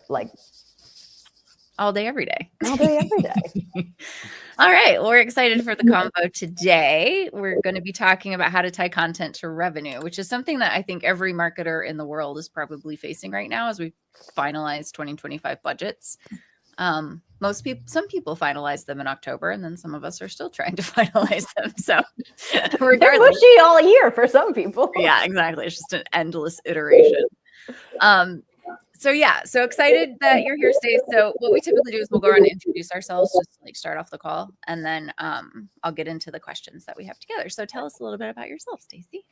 like all day, every day. All day, every day. All right. Well, we're excited for the combo today. We're going to be talking about how to tie content to revenue, which is something that I think every marketer in the world is probably facing right now as we finalize 2025 budgets. Some people finalize them in October, and then some of us are still trying to finalize them. So regardless, they're mushy all year for some people. Yeah, exactly. It's just an endless iteration. So excited that you're here, Stace. So what we typically do is we'll go around and introduce ourselves, just to, like, start off the call, and then I'll get into the questions that we have together. So tell us a little bit about yourself, Stacy.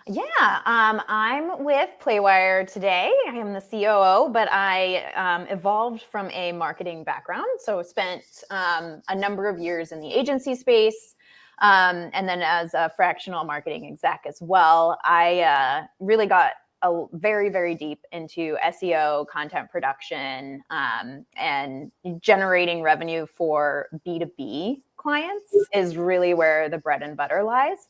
Yeah, I'm with Playwire today. I am the COO, but I evolved from a marketing background. So spent a number of years in the agency space. And then as a fractional marketing exec as well, I really got very, very deep into SEO, content production, and generating revenue for B2B clients is really where the bread and butter lies.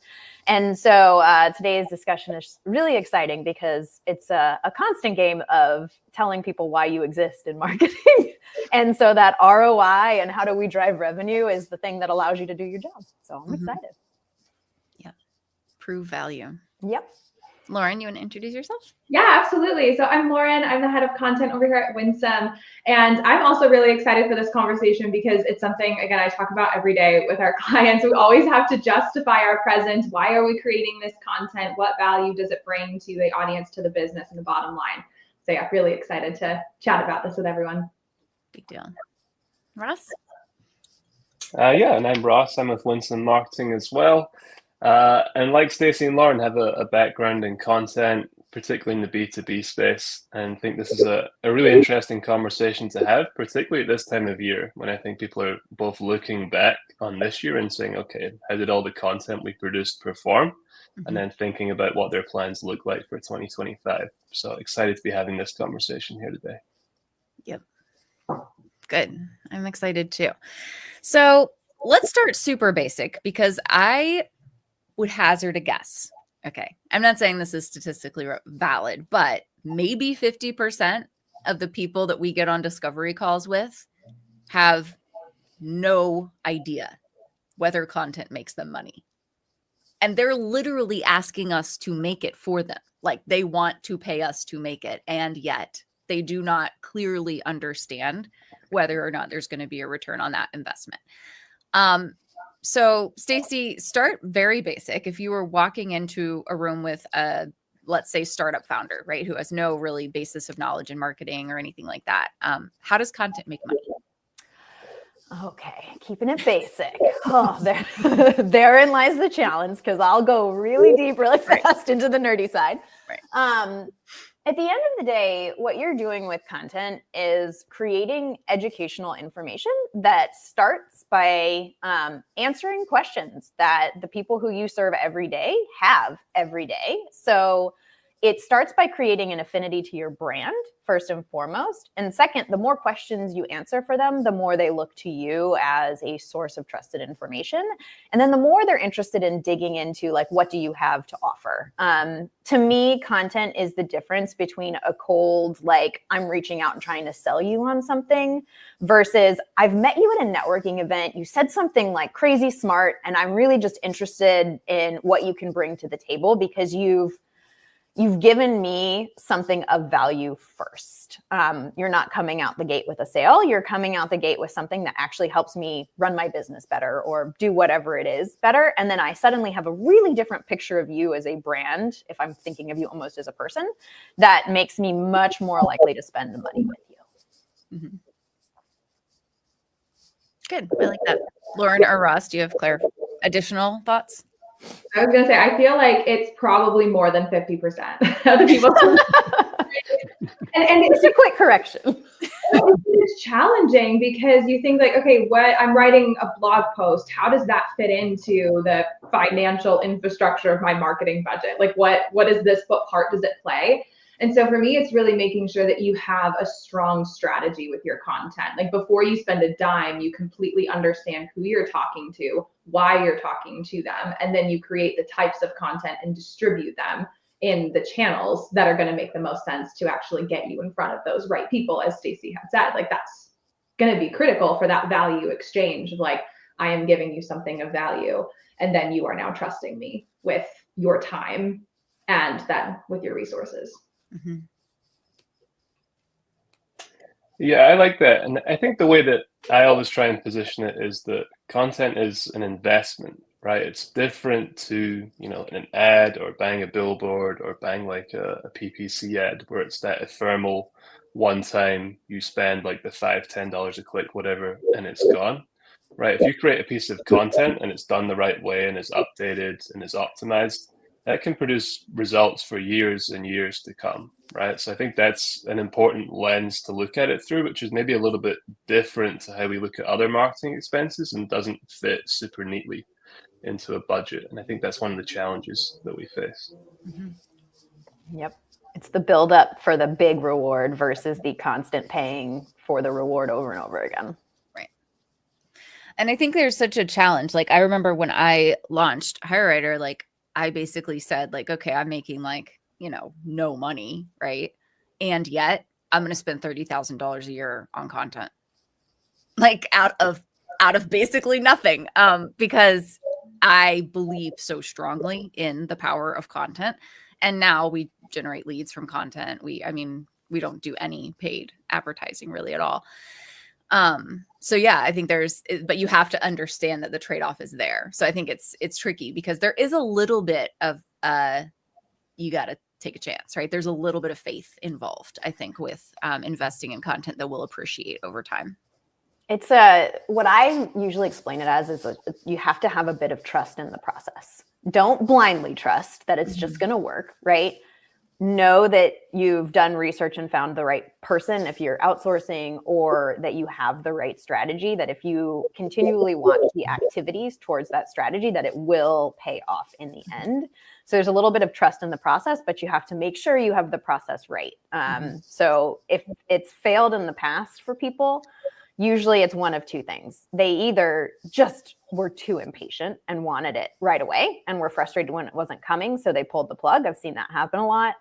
And so today's discussion is really exciting because it's a constant game of telling people why you exist in marketing. And so that ROI and how do we drive revenue is the thing that allows you to do your job. So I'm excited. Yeah. Prove value. Yep. Lauren, you want to introduce yourself? Yeah, absolutely. So I'm Lauren. I'm the head of content over here at Winsome. And I'm also really excited for this conversation because it's something, again, I talk about every day with our clients. We always have to justify our presence. Why are we creating this content? What value does it bring to the audience, to the business, and the bottom line? So yeah, really excited to chat about this with everyone. Big deal. Ross? Yeah, and I'm Ross. I'm with Winsome Marketing as well. And like Stacy and Lauren, have a background in content, particularly in the B2B space, and think this is a really interesting conversation to have, particularly at this time of year when I think people are both looking back on this year and saying, okay, how did all the content we produced perform? Mm-hmm. And then thinking about what their plans look like for 2025. So excited to be having this conversation here today. Yep. Good. I'm excited too. So let's start super basic because I would hazard a guess. Okay. I'm not saying this is statistically valid, but maybe 50% of the people that we get on discovery calls with have no idea whether content makes them money. And they're literally asking us to make it for them. Like they want to pay us to make it. And yet they do not clearly understand whether or not there's going to be a return on that investment. So Stacy, start very basic. If you were walking into a room with a, let's say, startup founder, right, who has no really basis of knowledge in marketing or anything like that, how does content make money? Okay, keeping it basic. Oh, therein lies the challenge because I'll go really deep, really fast into the nerdy side. Right. At the end of the day, what you're doing with content is creating educational information that starts by answering questions that the people who you serve every day have every day. So it starts by creating an affinity to your brand, first and foremost. And second, the more questions you answer for them, the more they look to you as a source of trusted information. And then the more they're interested in digging into, like, what do you have to offer? To me, content is the difference between a cold, like, I'm reaching out and trying to sell you on something versus I've met you at a networking event. You said something like crazy smart, and I'm really just interested in what you can bring to the table because you've given me something of value first. You're not coming out the gate with a sale. You're coming out the gate with something that actually helps me run my business better or do whatever it is better. And then I suddenly have a really different picture of you as a brand, if I'm thinking of you almost as a person, that makes me much more likely to spend the money with you. Mm-hmm. Good. I like that. Lauren or Ross, do you have additional thoughts? I was going to say, I feel like it's probably more than 50% of the people. and it's a quick correction. It's challenging because you think like, okay, I'm writing a blog post. How does that fit into the financial infrastructure of my marketing budget? Like what is this? What part does it play? And so for me, it's really making sure that you have a strong strategy with your content. Like before you spend a dime, you completely understand who you're talking to, why you're talking to them, and then you create the types of content and distribute them in the channels that are going to make the most sense to actually get you in front of those right people, as Stacy had said. Like, that's going to be critical for that value exchange of like, I am giving you something of value, and then you are now trusting me with your time and then with your resources. Mm-hmm. Yeah, I like that. And I think the way that I always try and position it is that content is an investment, right? It's different to, an ad or buying a billboard or buying like a PPC ad where it's that ephemeral one time you spend like the $5, $10 a click, whatever, and it's gone, right? If you create a piece of content and it's done the right way and it's updated and it's optimized, that can produce results for years and years to come, right? So I think that's an important lens to look at it through, which is maybe a little bit different to how we look at other marketing expenses and doesn't fit super neatly into a budget. And I think that's one of the challenges that we face. Mm-hmm. Yep. It's the buildup for the big reward versus the constant paying for the reward over and over again. Right. And I think there's such a challenge. Like, I remember when I launched HireWriter, like, I basically said like, okay, I'm making like, no money, right? And yet I'm going to spend $30,000 a year on content, like out of basically nothing, because I believe so strongly in the power of content. And now we generate leads from content. We don't do any paid advertising really at all. So yeah, I think but you have to understand that the trade-off is there. So I think it's tricky because there is a little bit of, you got to take a chance, right? There's a little bit of faith involved, I think, with investing in content that will appreciate over time. It's what I usually explain it as is you have to have a bit of trust in the process. Don't blindly trust that it's just going to work, right? Know that you've done research and found the right person if you're outsourcing, or that you have the right strategy, that if you continually want the activities towards that strategy, that it will pay off in the end. So there's a little bit of trust in the process, but you have to make sure you have the process right. So if it's failed in the past for people, usually it's one of two things. They either just were too impatient and wanted it right away and were frustrated when it wasn't coming, so they pulled the plug. I've seen that happen a lot.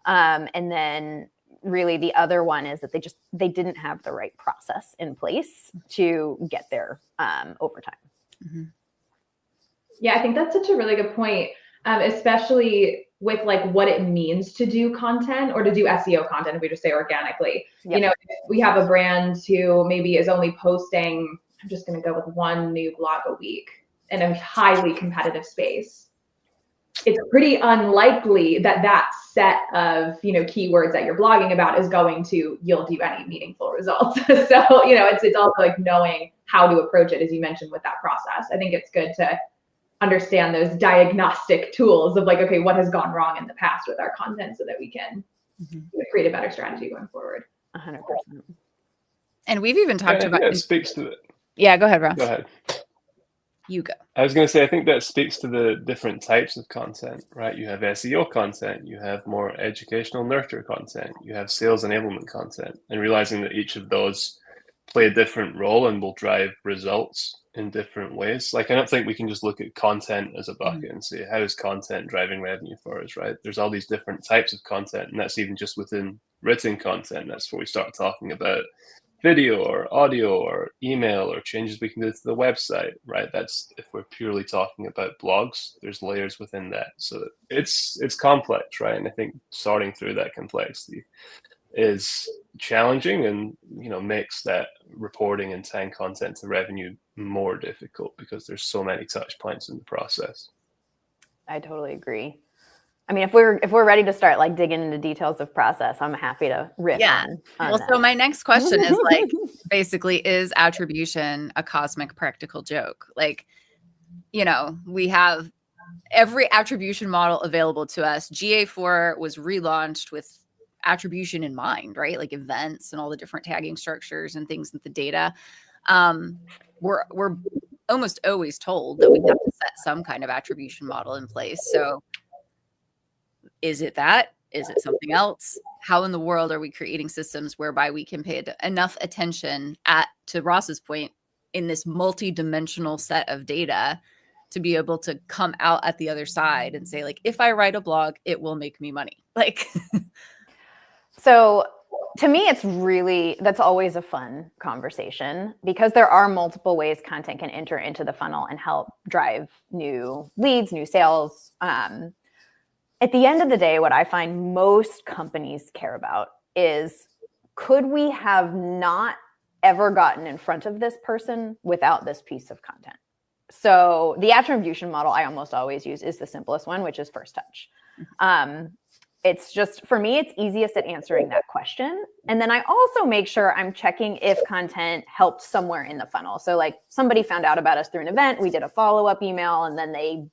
And then really the other one is that they didn't have the right process in place to get there over time. Mm-hmm. Yeah, I think that's such a really good point, especially with like what it means to do content or to do SEO content, if we just say organically. Yep. If we have a brand who maybe is only posting, I'm just going to go with one new blog a week in a highly competitive space. It's pretty unlikely that set of, keywords that you're blogging about is going to yield you any meaningful results. So, it's also like knowing how to approach it, as you mentioned, with that process. I think it's good to understand those diagnostic tools of like, okay, what has gone wrong in the past with our content so that we can create a better strategy going forward. 100%. And we've even talked about it speaks to it. Yeah, go ahead, Ross. Go ahead. You go. I was going to say, I think that speaks to the different types of content, right? You have SEO content, you have more educational nurture content, you have sales enablement content, and realizing that each of those play a different role and will drive results in different ways. Like, I don't think we can just look at content as a bucket and say, how is content driving revenue for us, right? There's all these different types of content, and that's even just within written content. That's where we start talking about video or audio or email or changes we can do to the website, right? That's if we're purely talking about blogs, there's layers within that. So it's complex, right? And I think sorting through that complexity is challenging and, makes that reporting and tying content to revenue more difficult because there's so many touch points in the process. I totally agree. I mean, if we're ready to start like digging into details of process, I'm happy to riff on well, that. So my next question is like, basically, is attribution a cosmic practical joke? Like, we have every attribution model available to us. GA4 was relaunched with attribution in mind, right? Like events and all the different tagging structures and things with the data. We're almost always told that we have to set some kind of attribution model in place. So is it that? Is it something else? How in the world are we creating systems whereby we can pay enough attention to Ross's point, in this multi-dimensional set of data to be able to come out at the other side and say, like, if I write a blog, it will make me money. Like, so to me, that's always a fun conversation because there are multiple ways content can enter into the funnel and help drive new leads, new sales. At the end of the day, what I find most companies care about is, could we have not ever gotten in front of this person without this piece of content? So the attribution model I almost always use is the simplest one, which is first touch. It's just, for me, it's easiest at answering that question. And then I also make sure I'm checking if content helped somewhere in the funnel. So like somebody found out about us through an event, we did a follow-up email, and then they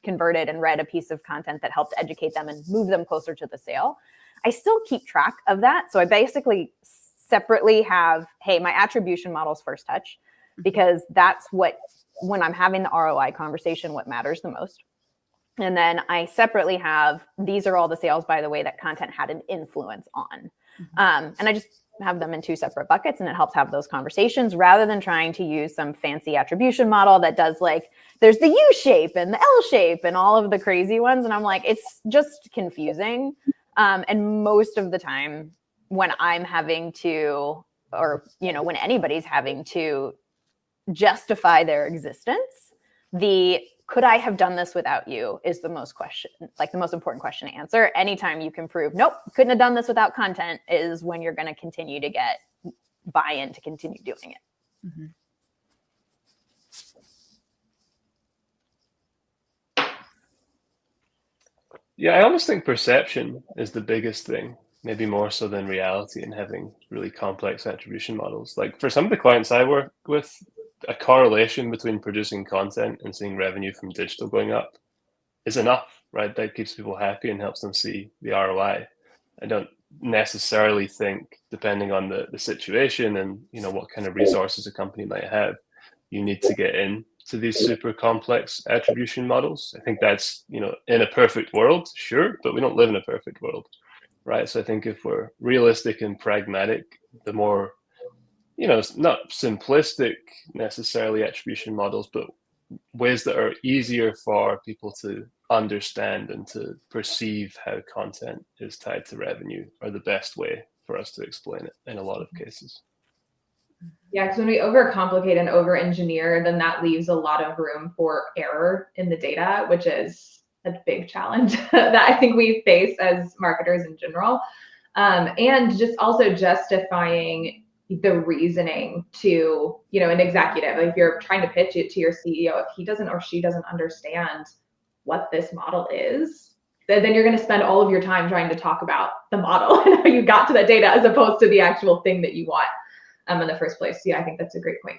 converted and read a piece of content that helped educate them and move them closer to the sale. I still keep track of that. So I basically separately have, hey, my attribution model is first touch, because that's what, when I'm having the ROI conversation, what matters the most. And then I separately have, these are all the sales, by the way, that content had an influence on. And I just have them in two separate buckets, and it helps have those conversations rather than trying to use some fancy attribution model that does like, there's the U shape and the L shape and all of the crazy ones. And I'm like, it's just confusing. And most of the time when I'm having to, or, you know, when anybody's having to justify their existence, the could I have done this without you is the most important question to answer. Anytime you can prove, nope, couldn't have done this without content, is when you're going to continue to get buy-in to continue doing it. Mm-hmm. Yeah, I almost think perception is the biggest thing, maybe more so than reality, in having really complex attribution models. Like for some of the clients I work with, a correlation between producing content and seeing revenue from digital going up is enough, right? That keeps people happy and helps them see the ROI. I don't necessarily think, depending on the situation and, you know, what kind of resources a company might have, you need to get into these super complex attribution models. I think that's, you know, in a perfect world, sure, but we don't live in a perfect world, right? So I think if we're realistic and pragmatic, the more, you know, not simplistic necessarily attribution models, but ways that are easier for people to understand and to perceive how content is tied to revenue are the best way for us to explain it in a lot of cases. Yeah, because when we overcomplicate and over-engineer, then that leaves a lot of room for error in the data, which is a big challenge that I think we face as marketers in general. And just also justifying the reasoning to, you know, an executive. Like if you're trying to pitch it to your CEO, if he doesn't or she doesn't understand what this model is, then you're going to spend all of your time trying to talk about the model and how you got to that data as opposed to the actual thing that you want in the first place. Yeah, I think that's a great point.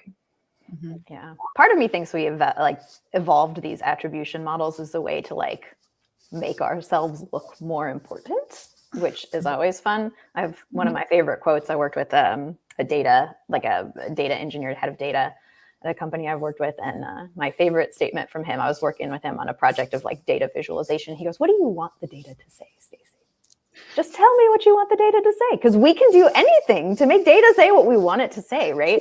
Mm-hmm. Yeah. Part of me thinks we have evolved these attribution models as a way to like make ourselves look more important, which is always fun. I have one of my favorite quotes. I worked with a data engineer, head of data at a company I've worked with. And my favorite statement from him, I was working with him on a project of like data visualization. He goes, "What do you want the data to say, Stacy? Just tell me what you want the data to say, because we can do anything to make data say what we want it to say, right?"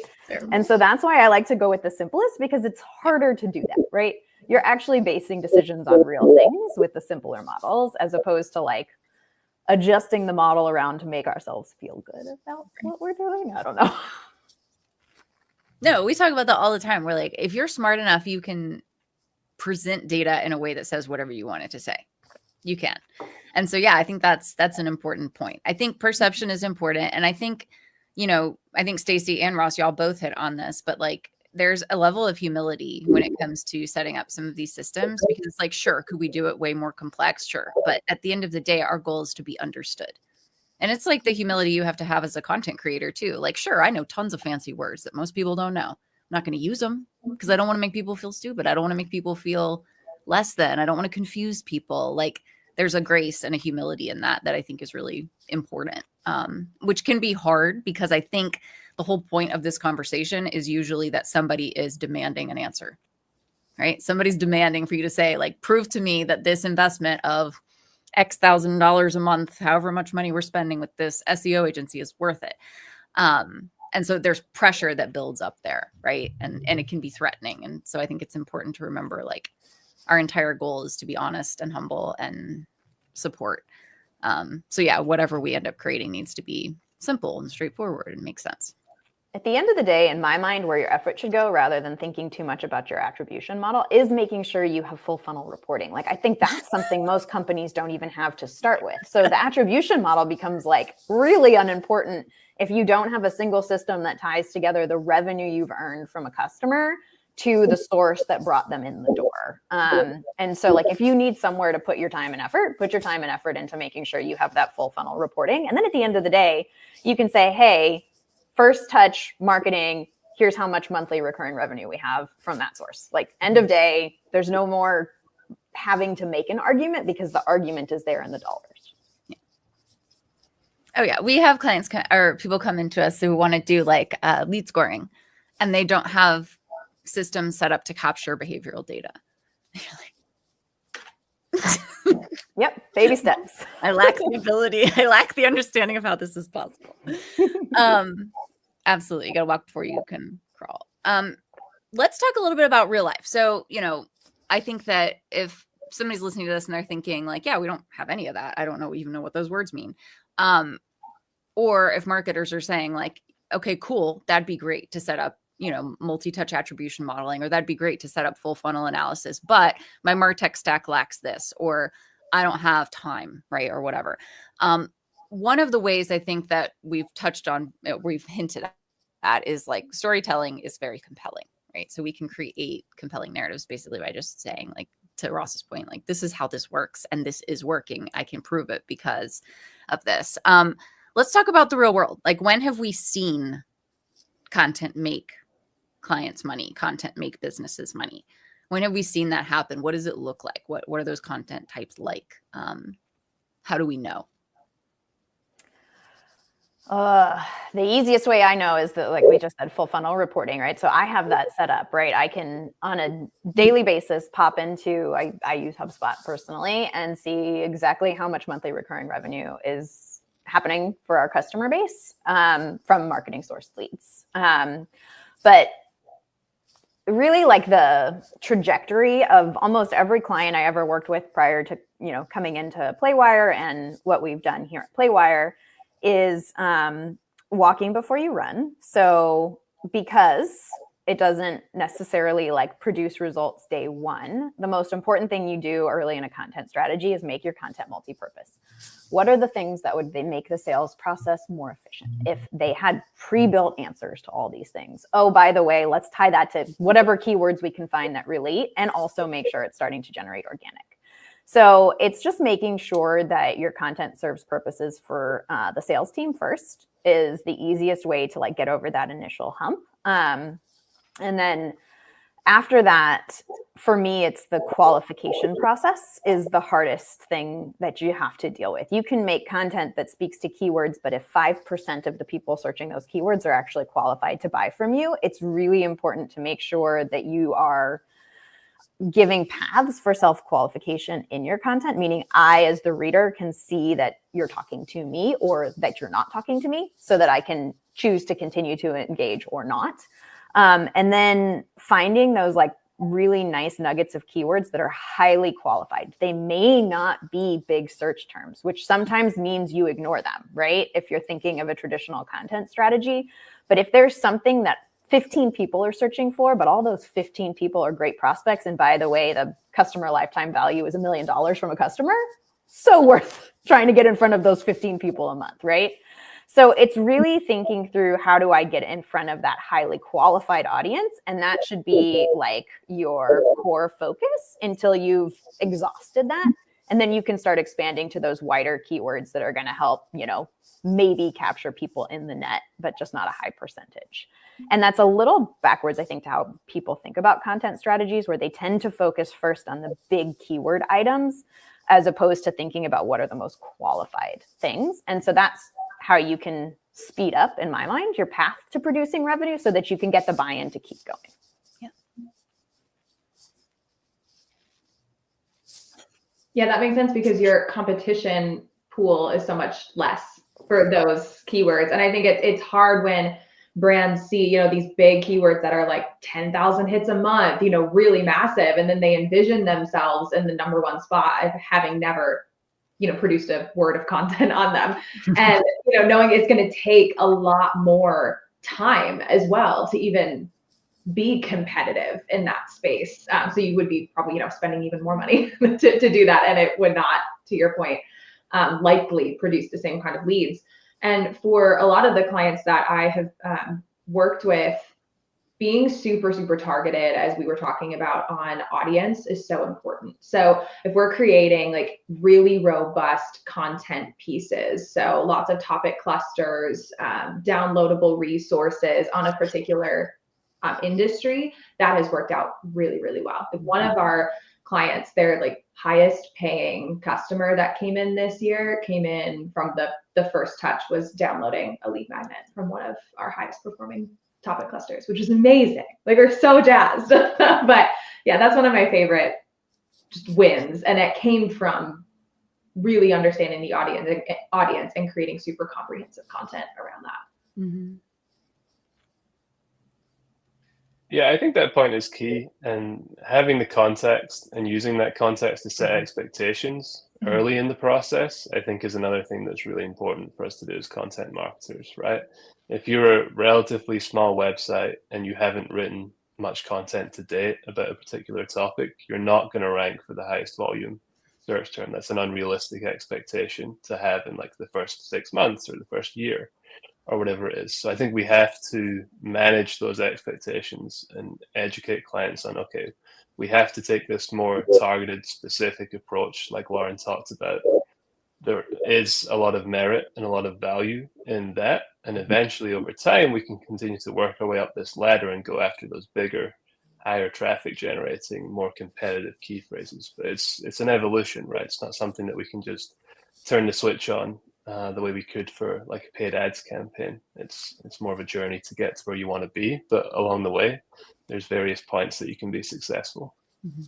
And so that's why I like to go with the simplest, because it's harder to do that, right? You're actually basing decisions on real things with the simpler models, as opposed to like adjusting the model around to make ourselves feel good about what we're doing. I don't know. No, we talk about that all the time. We're like, if you're smart enough, you can present data in a way that says whatever you want it to say. You can. And so, yeah, I think that's an important point. I think perception is important. And I think, you know, I think Stacy and Ross, y'all both hit on this, but like there's a level of humility when it comes to setting up some of these systems, because like, sure, could we do it way more complex? Sure. But at the end of the day, our goal is to be understood. And it's like the humility you have to have as a content creator too. Like, sure, I know tons of fancy words that most people don't know. I'm not going to use them because I don't want to make people feel stupid. I don't want to make people feel less than. I don't want to confuse people. Like, there's a grace and a humility in that I think is really important, which can be hard because I think the whole point of this conversation is usually that somebody is demanding an answer, right? Somebody's demanding for you to say, like, prove to me that this investment of X $1,000 a month, however much money we're spending with this SEO agency, is worth it. And And so there's pressure that builds up there, right? And it can be threatening. And so I think it's important to remember, like, our entire goal is to be honest and humble and support. So yeah, whatever we end up creating needs to be simple and straightforward and make sense. At the end of the day, in my mind, where your effort should go, rather than thinking too much about your attribution model, is making sure you have full funnel reporting. Like, I think that's something most companies don't even have to start with. So the attribution model becomes like really unimportant if you don't have a single system that ties together the revenue you've earned from a customer to the source that brought them in the door. And so, like, if you need somewhere to put your time and effort, put your time and effort into making sure you have that full funnel reporting. And then at the end of the day, you can say, hey, first touch marketing, here's how much monthly recurring revenue we have from that source. Like, end of day, there's no more having to make an argument because the argument is there in the dollars. Yeah. Oh yeah, we have clients or people come into us who want to do like lead scoring, and they don't have systems set up to capture behavioral data. Yep, baby steps. I lack the ability. I lack the understanding of how this is possible. Absolutely. You got to walk before you can crawl. Let's talk a little bit about real life. So, you know, I think that if somebody's listening to this and they're thinking like, yeah, we don't have any of that. I don't even know what those words mean. Or if marketers are saying like, okay, cool, that'd be great to set up, you know, multi-touch attribution modeling, or that'd be great to set up full funnel analysis, but my MarTech stack lacks this, or I don't have time, right? Or whatever. One of the ways I think that we've touched on, we've hinted at, is like storytelling is very compelling, right? So we can create compelling narratives basically by just saying, like, to Ross's point, like, this is how this works and this is working. I can prove it because of this. Let's talk about the real world. Like, when have we seen content make clients money, content make businesses money? When have we seen that happen? What does it look like? What are those content types like? How do we know? The easiest way I know is that, like we just said, full funnel reporting, right? So I have that set up, right? I can, on a daily basis, pop into, I use HubSpot personally, and see exactly how much monthly recurring revenue is happening for our customer base from marketing sourced leads. But really, like, the trajectory of almost every client I ever worked with prior to, you know, coming into Playwire, and what we've done here at Playwire, is walking before you run. So because it doesn't necessarily like produce results day one, the most important thing you do early in a content strategy is make your content multi-purpose. What are the things that would make the sales process more efficient if they had pre-built answers to all these things? Oh, by the way, let's tie that to whatever keywords we can find that relate, and also make sure it's starting to generate organic. So it's just making sure that your content serves purposes for the sales team first is the easiest way to like get over that initial hump. And then after that, for me, it's the qualification process is the hardest thing that you have to deal with. You can make content that speaks to keywords, but if 5% of the people searching those keywords are actually qualified to buy from you, it's really important to make sure that you are giving paths for self-qualification in your content, meaning I, as the reader, can see that you're talking to me or that you're not talking to me, so that I can choose to continue to engage or not. And then finding those like really nice nuggets of keywords that are highly qualified. They may not be big search terms, which sometimes means you ignore them, right? If you're thinking of a traditional content strategy. But if there's something that 15 people are searching for, but all those 15 people are great prospects, and by the way, the customer lifetime value is $1 million from a customer, so worth trying to get in front of those 15 people a month, right? So it's really thinking through, how do I get in front of that highly qualified audience? And that should be like your core focus until you've exhausted that. And then you can start expanding to those wider keywords that are going to help, you know, maybe capture people in the net, but just not a high percentage. And that's a little backwards, I think, to how people think about content strategies, where they tend to focus first on the big keyword items, as opposed to thinking about what are the most qualified things. And so that's how you can speed up, in my mind, your path to producing revenue, so that you can get the buy-in to keep going. Yeah, that makes sense, because your competition pool is so much less for those keywords. And I think it's hard when brands see, you know, these big keywords that are like 10,000 hits a month, you know, really massive. And then they envision themselves in the number one spot of having never, you know, produced a word of content on them. And, you know, knowing it's going to take a lot more time as well to even be competitive in that space. So you would be probably, you know, spending even more money to do that. And it would not, to your point, likely produce the same kind of leads. And for a lot of the clients that I have worked with, being super, super targeted, as we were talking about on audience, is so important. So if we're creating like really robust content pieces, so lots of topic clusters, downloadable resources on a particular industry, that has worked out really, really well. One of our clients, their like highest paying customer that came in this year came in from the first touch was downloading a lead magnet from one of our highest performing topic clusters, which is amazing. Like, we're so jazzed. But yeah, that's one of my favorite just wins. And it came from really understanding the audience and creating super comprehensive content around that. Mm-hmm. Yeah, I think that point is key, and having the context and using that context to set expectations early in the process, I think, is another thing that's really important for us to do as content marketers, right? If you're a relatively small website and you haven't written much content to date about a particular topic, you're not going to rank for the highest volume search term. That's an unrealistic expectation to have in like the first 6 months or the first year, or whatever it is. So I think we have to manage those expectations and educate clients on, okay, we have to take this more targeted, specific approach, like Lauren talked about. There is a lot of merit and a lot of value in that. And eventually, over time, we can continue to work our way up this ladder and go after those bigger, higher traffic generating, more competitive key phrases. But it's an evolution, right? It's not something that we can just turn the switch on the way we could for like a paid ads campaign. It's more of a journey to get to where you want to be, but along the way, there's various points that you can be successful. Mm-hmm.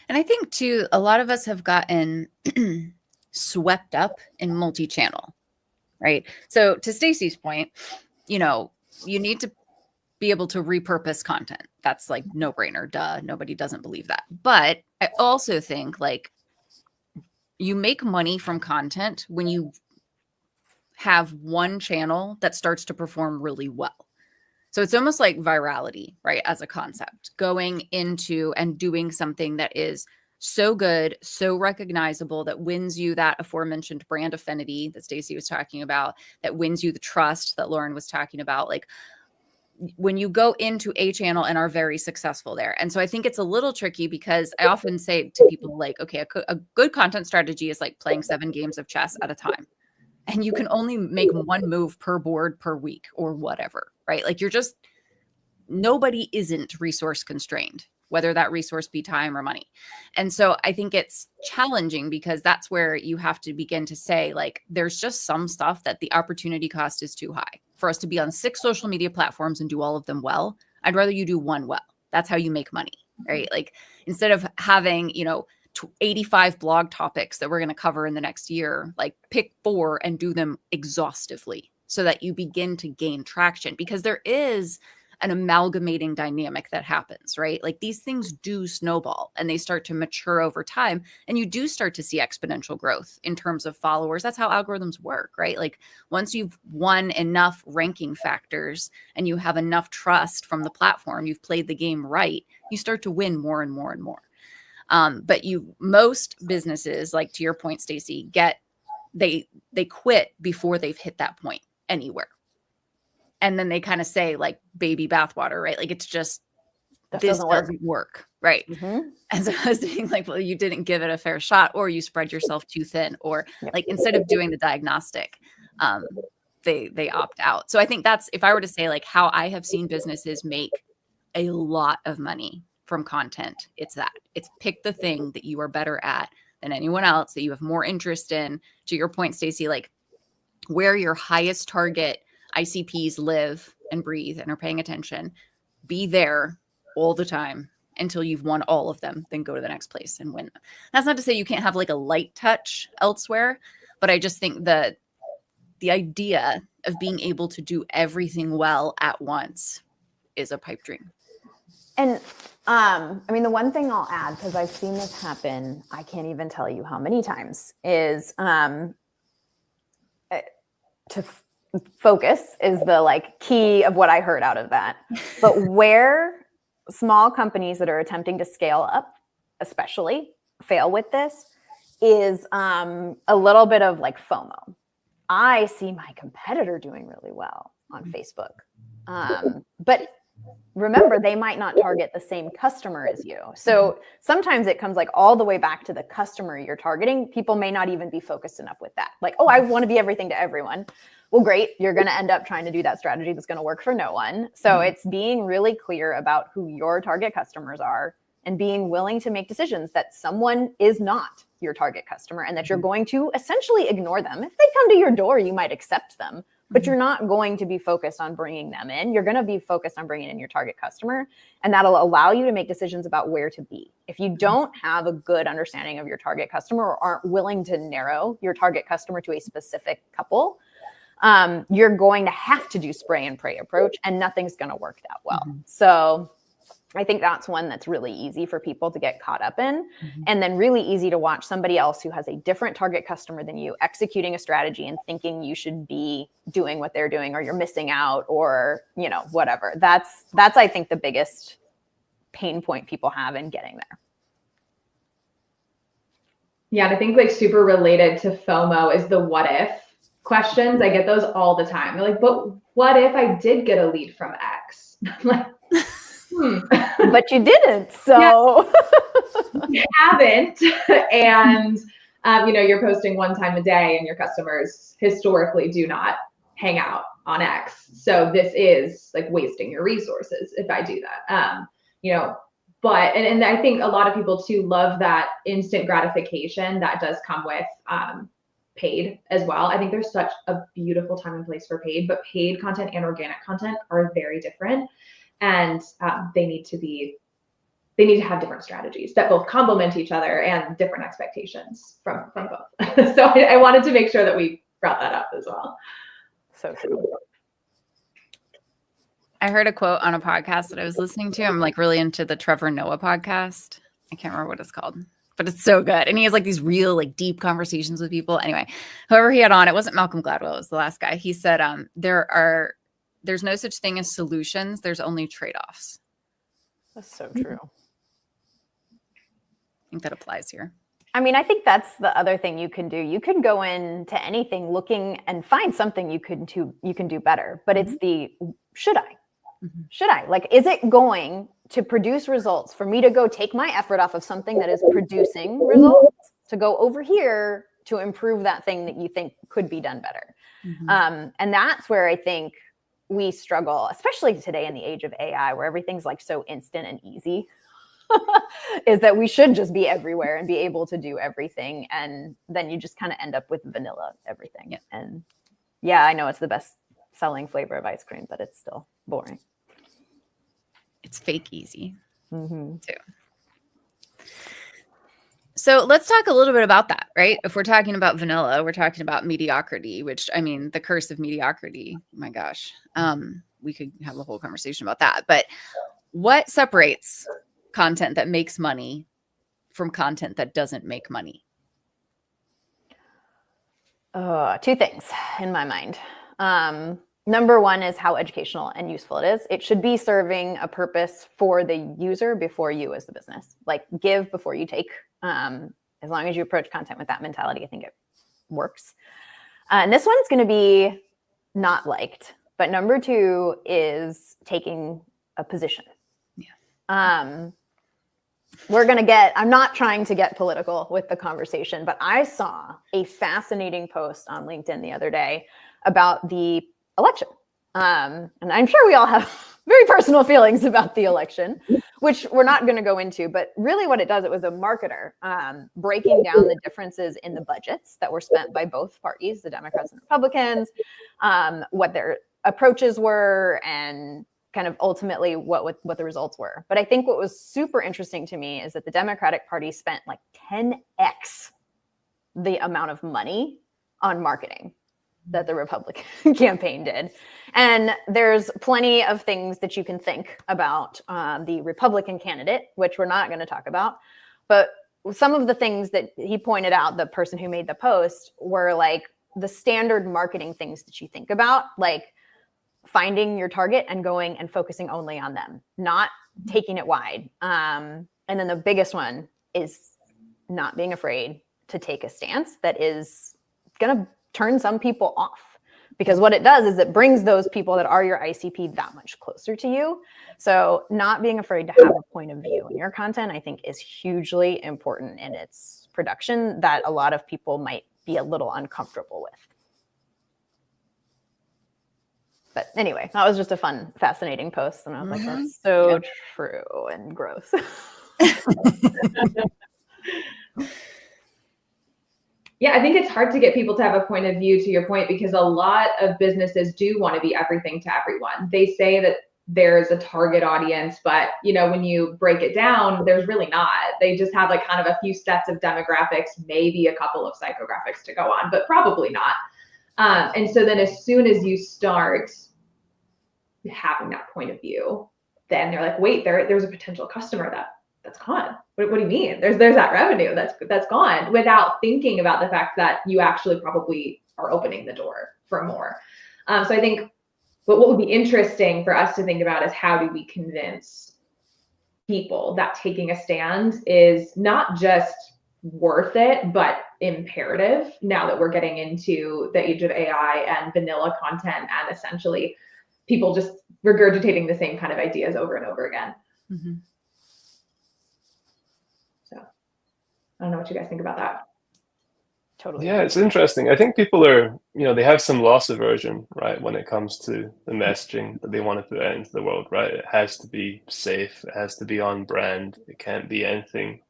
And I think too, a lot of us have gotten swept up in multi-channel, right? So to Stacy's point, you know, you need to be able to repurpose content. That's like no brainer, duh. Nobody doesn't believe that. But I also think like you make money from content when you have one channel that starts to perform really well. So it's almost like virality, right? As a concept, going into and doing something that is so good, so recognizable, that wins you that aforementioned brand affinity that Stacy was talking about, that wins you the trust that Lauren was talking about. Like, when you go into a channel and are very successful there. And so I think it's a little tricky, because I often say to people like, okay, a good content strategy is like playing 7 games of chess at a time. And you can only make one move per board per week or whatever, right? Like, nobody isn't resource constrained, whether that resource be time or money. And so I think it's challenging, because that's where you have to begin to say, like, there's just some stuff that the opportunity cost is too high for us to be on 6 social media platforms and do all of them well. I'd rather you do one well. That's how you make money, right? Like, instead of having, 85 blog topics that we're going to cover in the next year, like, pick 4 and do them exhaustively so that you begin to gain traction, because there is an amalgamating dynamic that happens, right? Like, these things do snowball and they start to mature over time, and you do start to see exponential growth in terms of followers. That's how algorithms work, right? Like, once you've won enough ranking factors and you have enough trust from the platform, you've played the game right, you start to win more and more and more. But most businesses, like to your point, Stacy, they quit before they've hit that point anywhere. And then they kind of say, like, baby bathwater, right? Like, it's just, this doesn't work. Right. Mm-hmm. And so I was saying, like, well, you didn't give it a fair shot, or you spread yourself too thin, or like, instead of doing the diagnostic, they opt out. So I think that's, if I were to say like how I have seen businesses make a lot of money from content, it's pick the thing that you are better at than anyone else, that you have more interest in. To your point, Stacy, like, where your highest target ICPs live and breathe and are paying attention, be there all the time until you've won all of them, then go to the next place and win them. That's not to say you can't have like a light touch elsewhere, but I just think that the idea of being able to do everything well at once is a pipe dream. And I mean, the one thing I'll add, because I've seen this happen, I can't even tell you how many times, is focus is the like key of what I heard out of that. But where small companies that are attempting to scale up, especially, fail with this is a little bit of like FOMO. I see my competitor doing really well on Facebook. But remember, they might not target the same customer as you. So sometimes it comes like all the way back to the customer you're targeting. People may not even be focused enough with that. Like, oh, I want to be everything to everyone. Well, great. You're going to end up trying to do that strategy that's going to work for no one. So it's being really clear about who your target customers are and being willing to make decisions that someone is not your target customer and that you're going to essentially ignore them. If they come to your door, you might accept them, but you're not going to be focused on bringing them in. You're going to be focused on bringing in your target customer, and that'll allow you to make decisions about where to be. If you don't have a good understanding of your target customer or aren't willing to narrow your target customer to a specific couple, you're going to have to do spray and pray approach, and nothing's going to work that well. So I think that's one that's really easy for people to get caught up in, and then really easy to watch somebody else who has a different target customer than you executing a strategy and thinking you should be doing what they're doing, or you're missing out, or, you know, whatever. That's I think the biggest pain point people have in getting there. Yeah, and I think like super related to FOMO is the what if questions. I get those all the time. They're like, but what if I did get a lead from X? Like, But you didn't, so you haven't. And you know, you're posting one time a day and your customers historically do not hang out on X. So this is like wasting your resources if I do that. You know, but and I think a lot of people too love that instant gratification that does come with paid as well. I think there's such a beautiful time and place for paid, but paid content and organic content are very different. And they need to have different strategies that both complement each other and different expectations from both. So I wanted to make sure that we brought that up as well. so true. I heard a quote on a podcast that I was listening to. I'm like really into the Trevor Noah podcast. I can't remember what it's called, but it's so good. And he has like these real like deep conversations with people. Anyway, whoever he had on, it wasn't Malcolm Gladwell, it was the last guy. He said, there's no such thing as solutions. There's only trade-offs. That's so true. I think that applies here. I mean, I think that's the other thing you can do. You can go into anything looking and find something you can do better, but it's the should I? Should I? Like, is it going to produce results for me to go take my effort off of something that is producing results to go over here to improve that thing that you think could be done better? And that's where I think we struggle, especially today in the age of AI, where everything's like so instant and easy, is that we should just be everywhere and be able to do everything. And then you just kind of end up with vanilla everything. Yeah. And yeah, I know it's the best selling flavor of ice cream, but it's still boring. It's fake easy too. So let's talk a little bit about that, right? If we're talking about vanilla, we're talking about mediocrity, which, I mean, the curse of mediocrity, my gosh, we could have a whole conversation about that. But what separates content that makes money from content that doesn't make money? Two things in my mind. Number one is how educational and useful it is. It should be serving a purpose for the user before you as the business. Like, give before you take. As long as you approach content with that mentality, I think it works. And this one's going to be not liked. But number two is taking a position. Yeah. I'm not trying to get political with the conversation, but I saw a fascinating post on LinkedIn the other day about the election. And I'm sure we all have very personal feelings about the election, which we're not going to go into. But really what it does, it was a marketer breaking down the differences in the budgets that were spent by both parties, the Democrats and Republicans, what their approaches were, and kind of ultimately what the results were. But I think what was super interesting to me is that the Democratic Party spent like 10x the amount of money on marketing that the Republican campaign did. And there's plenty of things that you can think about the Republican candidate, which we're not going to talk about. But some of the things that he pointed out, the person who made the post, were like the standard marketing things that you think about, like finding your target and going and focusing only on them, not taking it wide. And then the biggest one is not being afraid to take a stance that is going to turn some people off, because what it does is it brings those people that are your ICP that much closer to you. So not being afraid to have a point of view in your content, I think, is hugely important in its production that a lot of people might be a little uncomfortable with. But anyway, that was just a fun, fascinating post. And I was like, that's so true and gross. Yeah, I think it's hard to get people to have a point of view, to your point, because a lot of businesses do want to be everything to everyone. They say that there's a target audience, but when you break it down, there's really not. They just have like kind of a few sets of demographics, maybe a couple of psychographics to go on, but probably not. And so then as soon as you start having that point of view, then they're like, wait, there's a potential customer that's gone. What do you mean? There's that revenue that's gone, without thinking about the fact that you actually probably are opening the door for more. So I think what would be interesting for us to think about is, how do we convince people that taking a stand is not just worth it, but imperative, now that we're getting into the age of AI and vanilla content, and essentially people just regurgitating the same kind of ideas over and over again. Mm-hmm. So I don't know what you guys think about that. Totally. Yeah, it's interesting. I think people are, they have some loss aversion, right, when it comes to the messaging that they want to put out into the world, right? It has to be safe. It has to be on brand. It can't be anything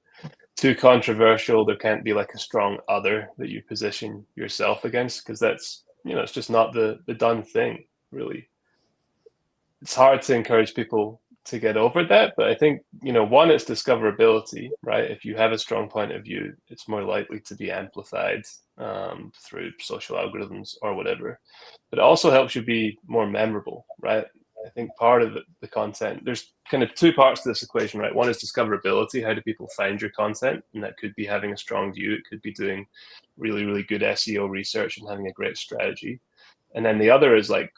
too controversial. There can't be like a strong other that you position yourself against, because that's, it's just not the done thing, really. It's hard to encourage people to get over that, but I think, one, it's discoverability, right? If you have a strong point of view, it's more likely to be amplified through social algorithms or whatever. But it also helps you be more memorable, right? I think part of the content, there's kind of two parts to this equation, right? One is discoverability. How do people find your content? And that could be having a strong view. It could be doing really, really good SEO research and having a great strategy. And then the other is like,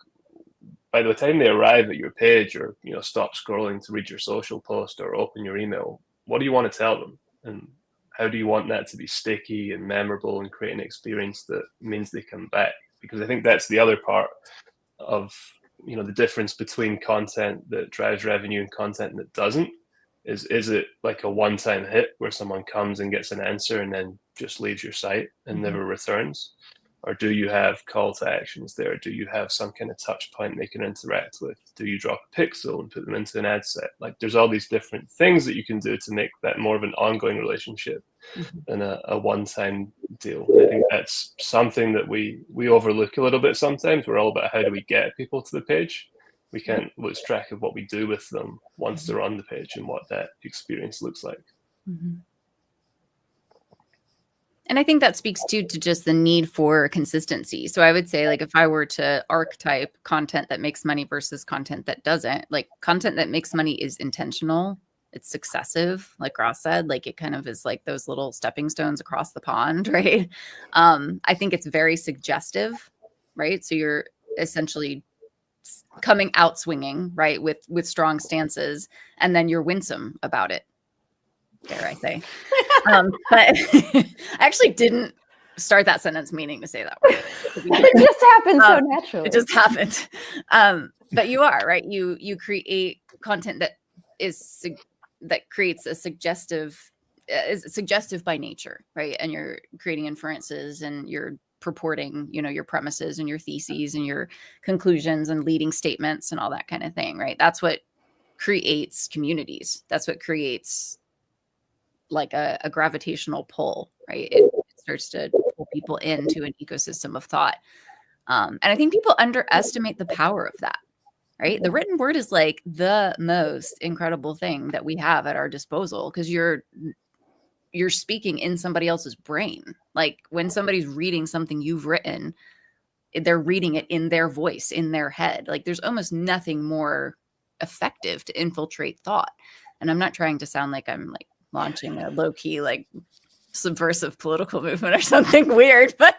by the time they arrive at your page, or stop scrolling to read your social post or open your email, what do you want to tell them? And how do you want that to be sticky and memorable and create an experience that means they come back? Because I think that's the other part of the difference between content that drives revenue and content that doesn't. Is it like a one-time hit where someone comes and gets an answer and then just leaves your site and never returns? Or do you have call to actions there? Do you have some kind of touch point they can interact with? Do you drop a pixel and put them into an ad set? Like, there's all these different things that you can do to make that more of an ongoing relationship than a one-time deal. And I think that's something that we overlook a little bit sometimes. We're all about how do we get people to the page. We can't lose track of what we do with them once they're on the page and what that experience looks like. Mm-hmm. And I think that speaks to just the need for consistency. So I would say, like, if I were to archetype content that makes money versus content that doesn't, like, content that makes money is intentional. It's successive, like Ross said, like it kind of is like those little stepping stones across the pond, right? I think it's very suggestive, right? So you're essentially coming out swinging, right? With strong stances, and then you're winsome about it, dare I say. But I actually didn't start that sentence meaning to say that word. It just happened so naturally. It just happened. But you are, right? You create content that creates a suggestive, is suggestive by nature, right? And you're creating inferences, and you're purporting, your premises and your theses and your conclusions and leading statements and all that kind of thing, right? That's what creates communities. That's what creates like a gravitational pull, right? It starts to pull people into an ecosystem of thought. And I think people underestimate the power of that, right? The written word is like the most incredible thing that we have at our disposal, because you're speaking in somebody else's brain. Like when somebody's reading something you've written, they're reading it in their voice, in their head. Like there's almost nothing more effective to infiltrate thought. And I'm not trying to sound like I'm like launching a low key, like subversive political movement or something weird, but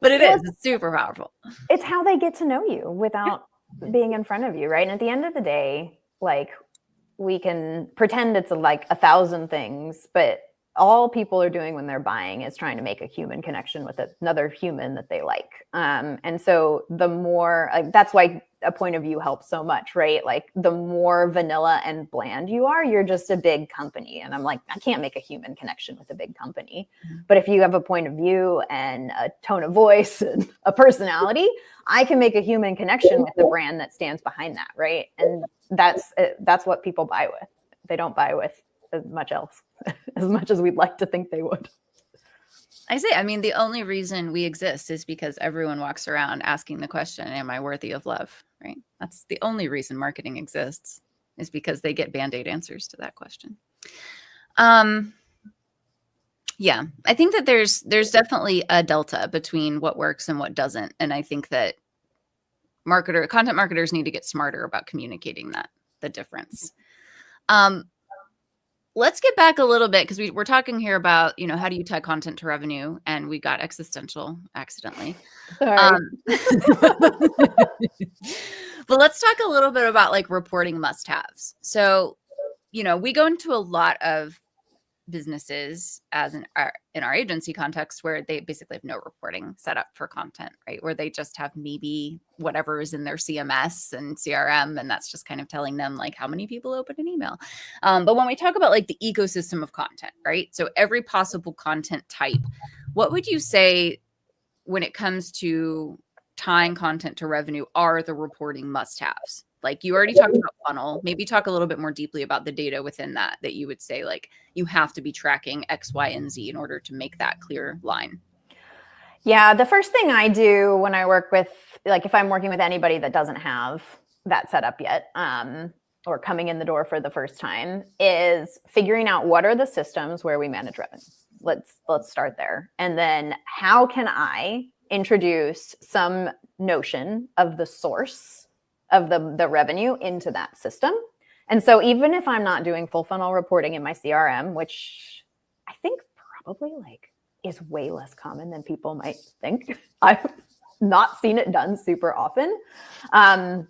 but it's super powerful. It's how they get to know you without being in front of you, right? And at the end of the day, like we can pretend it's like 1,000 things, but all people are doing when they're buying is trying to make a human connection with another human that they like. And so the more, that's why a point of view helps so much, right? Like the more vanilla and bland you are, you're just a big company. And I'm like, I can't make a human connection with a big company. But if you have a point of view and a tone of voice and a personality, I can make a human connection with the brand that stands behind that, right? And that's what people buy with. They don't buy with as much else, as much as we'd like to think they would. I mean, the only reason we exist is because everyone walks around asking the question, am I worthy of love? Right? That's the only reason marketing exists, is because they get Band-Aid answers to that question. Yeah, I think that there's definitely a delta between what works and what doesn't. And I think that content marketers need to get smarter about communicating the difference. Let's get back a little bit, because we're talking here about, how do you tie content to revenue? And we got existential accidentally. Sorry. But let's talk a little bit about like reporting must-haves. So, we go into a lot of businesses as in our agency context where they basically have no reporting set up for content, right? Where they just have maybe whatever is in their CMS and CRM, and that's just kind of telling them like how many people open an email. But when we talk about like the ecosystem of content, right? So every possible content type, what would you say when it comes to tying content to revenue are the reporting must-haves? Like you already talked about funnel, maybe talk a little bit more deeply about the data within that you would say like you have to be tracking X, Y, and Z in order to make that clear line. Yeah, the first thing I do when I work with, like if I'm working with anybody that doesn't have that set up yet, or coming in the door for the first time, is figuring out what are the systems where we manage revenue. Let's start there. And then how can I introduce some notion of the source of the revenue into that system? And so even if I'm not doing full funnel reporting in my CRM, which I think probably like is way less common than people might think, I've not seen it done super often. And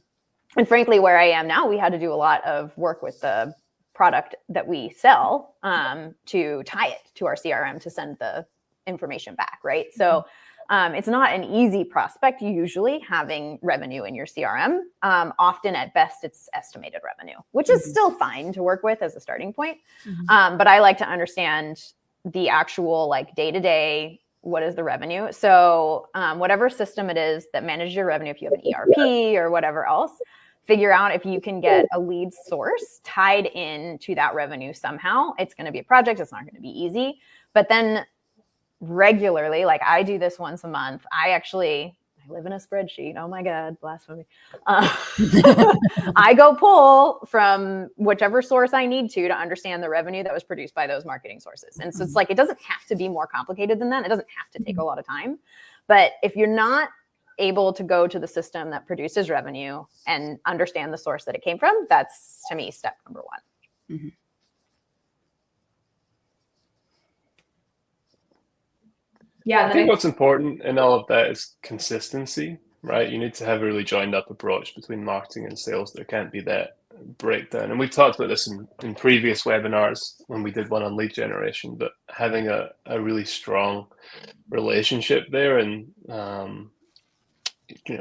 frankly, where I am now, we had to do a lot of work with the product that we sell to tie it to our CRM to send the information back, right? So it's not an easy prospect, usually, having revenue in your CRM. Often, at best, it's estimated revenue, which is still fine to work with as a starting point. But I like to understand the actual like day-to-day, what is the revenue? So whatever system it is that manages your revenue, if you have an ERP or whatever else, figure out if you can get a lead source tied in to that revenue somehow. It's going to be a project. It's not going to be easy. But then regularly, like I do this once a month. I live in a spreadsheet. Oh my God, blasphemy. I go pull from whichever source I need to understand the revenue that was produced by those marketing sources. And so it's like, it doesn't have to be more complicated than that. It doesn't have to take a lot of time. But if you're not able to go to the system that produces revenue and understand the source that it came from, that's, to me, step number one. Mm-hmm. Yeah, I think what's important in all of that is consistency, right? You need to have a really joined up approach between marketing and sales. There can't be that breakdown. And we've talked about this in previous webinars when we did one on lead generation, but having a really strong relationship there and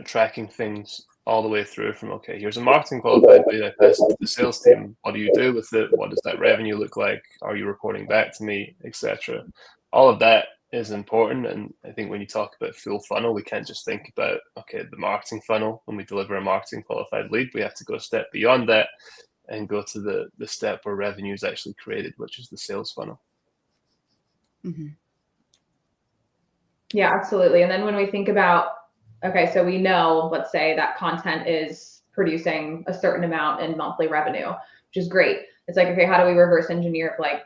tracking things all the way through from, okay, here's a marketing qualified lead, I pass it to the sales team. What do you do with it? What does that revenue look like? Are you reporting back to me, etc.? All of that is important. And I think when you talk about full funnel, we can't just think about, okay, the marketing funnel. When we deliver a marketing qualified lead, we have to go a step beyond that and go to the step where revenue is actually created, which is the sales funnel. Mm-hmm. Yeah, absolutely. And then when we think about, okay, so we know, let's say that content is producing a certain amount in monthly revenue, which is great. It's like, okay, how do we reverse engineer like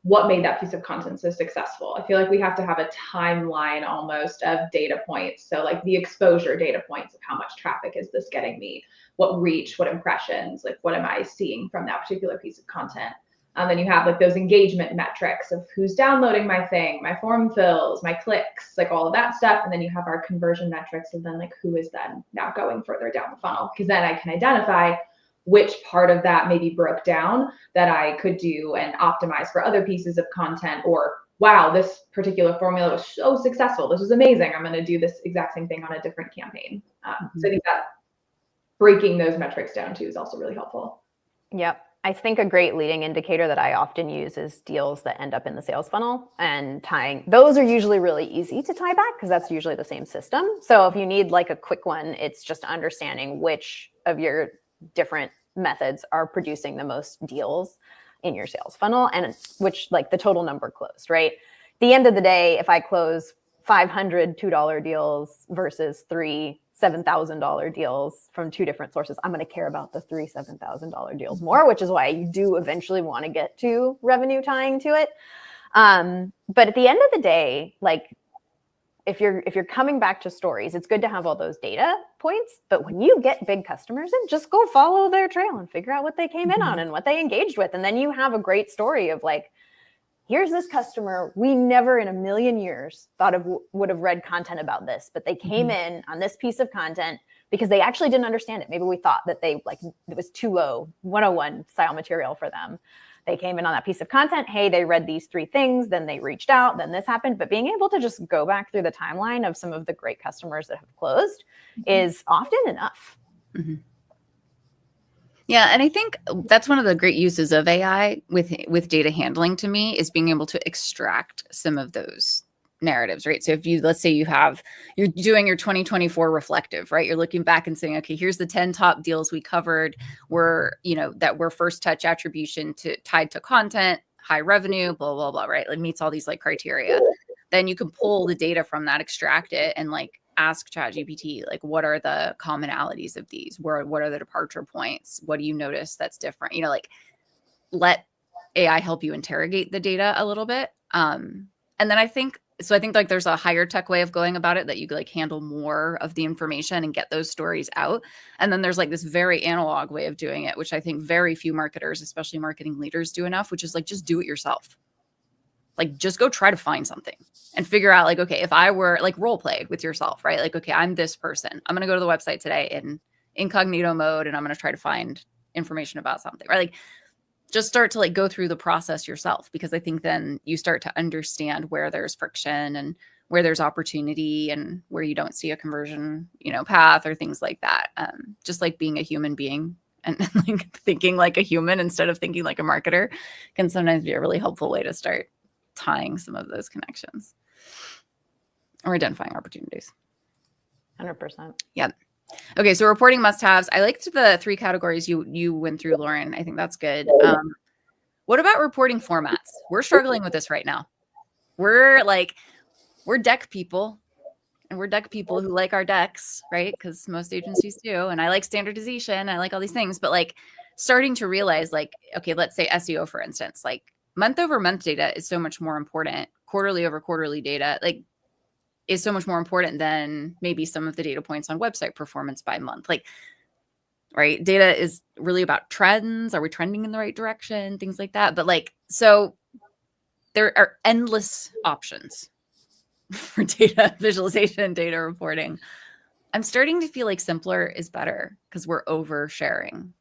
what made that piece of content so successful. I feel like we have to have a timeline almost of data points. So like the exposure data points of how much traffic is this getting me, what reach, what impressions, like what am I seeing from that particular piece of content. Then you have like those engagement metrics of who's downloading my thing, my form fills, my clicks, like all of that stuff. And then you have our conversion metrics of then like who is then now going further down the funnel, because then I can identify which part of that maybe broke down that I could do and optimize for other pieces of content, or wow, this particular formula was so successful. This is amazing. I'm going to do this exact same thing on a different campaign. So I think that breaking those metrics down too is also really helpful. Yep. I think a great leading indicator that I often use is deals that end up in the sales funnel, and tying those are usually really easy to tie back because that's usually the same system. So if you need like a quick one, it's just understanding which of your different methods are producing the most deals in your sales funnel and which like the total number closed, right? At the end of the day, if I close 500 $2 deals versus 3 $7,000 deals from two different sources, I'm going to care about the 3 $7,000 deals more, which is why you do eventually want to get to revenue tying to it. But at the end of the day, like if you're coming back to stories, it's good to have all those data points. But when you get big customers in, just go follow their trail and figure out what they came in on and what they engaged with. And then you have a great story of like, here's this customer we never in a million years thought of would have read content about this, but they came in on this piece of content because they actually didn't understand it. Maybe we thought that they like it was too low 101 style material for them. They came in on that piece of content. Hey, they read these 3 things, then they reached out, then this happened. But being able to just go back through the timeline of some of the great customers that have closed is often enough. Mm-hmm. Yeah, and I think that's one of the great uses of AI with data handling to me is being able to extract some of those narratives, right? So if you, let's say you're doing your 2024 reflective, right? You're looking back and saying, okay, here's the 10 top deals we covered that were first touch attribution tied to content, high revenue, blah, blah, blah, right? It meets all these like criteria. Then you can pull the data from that, extract it, and like ask ChatGPT, like, what are the commonalities of these? What are the departure points? What do you notice that's different? Like let AI help you interrogate the data a little bit. And then I think like there's a higher tech way of going about it that you like handle more of the information and get those stories out. And then there's like this very analog way of doing it, which I think very few marketers, especially marketing leaders, do enough, which is like, just do it yourself. Like, just go try to find something and figure out like, okay, if I were like role play with yourself, right? Like, okay, I'm this person. I'm going to go to the website today in incognito mode and I'm going to try to find information about something, right? Like, just start to like go through the process yourself, because I think then you start to understand where there's friction and where there's opportunity and where you don't see a conversion, path or things like that. Just like being a human being and like thinking like a human instead of thinking like a marketer can sometimes be a really helpful way to start tying some of those connections or identifying opportunities. 100%. Yep. Okay, so reporting must-haves. I liked the 3 categories you went through, Lauren. I think that's good. What about reporting formats? We're struggling with this right now. We're deck people, and we're deck people who like our decks, right? Because most agencies do. And I like standardization. I like all these things, but like starting to realize like, okay, let's say SEO, for instance, like month over month data is so much more important. Quarterly over quarterly data, like, is so much more important than maybe some of the data points on website performance by month. Like, right? Data is really about trends. Are we trending in the right direction? Things like that. But like, so there are endless options for data visualization, data reporting. I'm starting to feel like simpler is better because we're oversharing